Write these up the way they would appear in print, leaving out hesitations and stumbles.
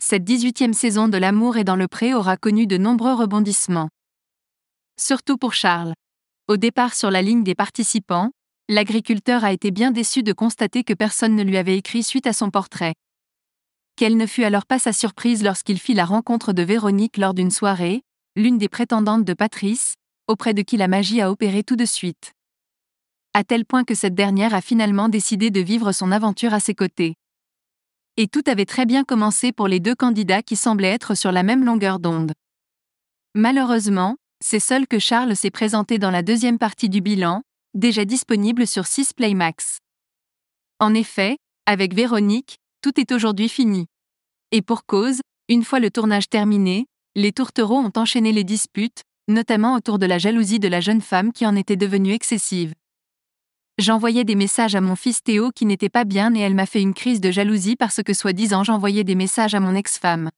Cette 18e saison de L'amour est dans le pré aura connu de nombreux rebondissements. Surtout pour Charles. Au départ sur la ligne des participants, l'agriculteur a été bien déçu de constater que personne ne lui avait écrit suite à son portrait. Quelle ne fut alors pas sa surprise lorsqu'il fit la rencontre de Véronique lors d'une soirée, l'une des prétendantes de Patrice, auprès de qui la magie a opéré tout de suite. À tel point que cette dernière a finalement décidé de vivre son aventure à ses côtés. Et tout avait très bien commencé pour les deux candidats qui semblaient être sur la même longueur d'onde. Malheureusement, c'est seul que Charles s'est présenté dans la deuxième partie du bilan, déjà disponible sur 6 Play Max. En effet, avec Véronique, tout est aujourd'hui fini. Et pour cause, une fois le tournage terminé, les tourtereaux ont enchaîné les disputes, notamment autour de la jalousie de la jeune femme qui en était devenue excessive. J'envoyais des messages à mon fils Théo qui n'était pas bien et elle m'a fait une crise de jalousie parce que soi-disant j'envoyais des messages à mon ex-femme.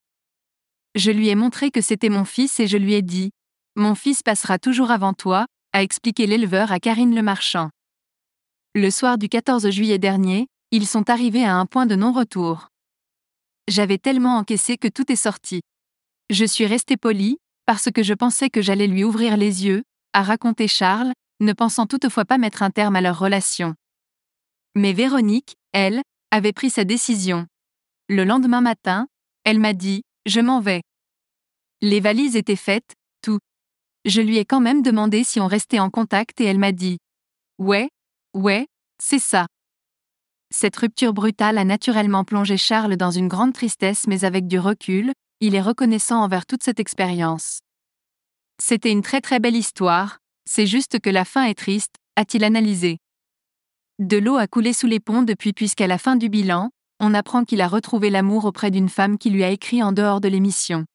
Je lui ai montré que c'était mon fils et je lui ai dit « Mon fils passera toujours avant toi », a expliqué l'éleveur à Karine Lemarchand. Le soir du 14 juillet dernier, ils sont arrivés à un point de non-retour. J'avais tellement encaissé que tout est sorti. Je suis restée polie, parce que je pensais que j'allais lui ouvrir les yeux, a raconté Charles, ne pensant toutefois pas mettre un terme à leur relation. Mais Véronique, elle, avait pris sa décision. Le lendemain matin, elle m'a dit « Je m'en vais ». Les valises étaient faites, tout. Je lui ai quand même demandé si on restait en contact et elle m'a dit « Ouais, c'est ça ». Cette rupture brutale a naturellement plongé Charles dans une grande tristesse mais avec du recul, il est reconnaissant envers toute cette expérience. C'était une très très belle histoire, c'est juste que la fin est triste, a-t-il analysé. De l'eau a coulé sous les ponts depuis puisqu'à la fin du bilan, on apprend qu'il a retrouvé l'amour auprès d'une femme qui lui a écrit en dehors de l'émission.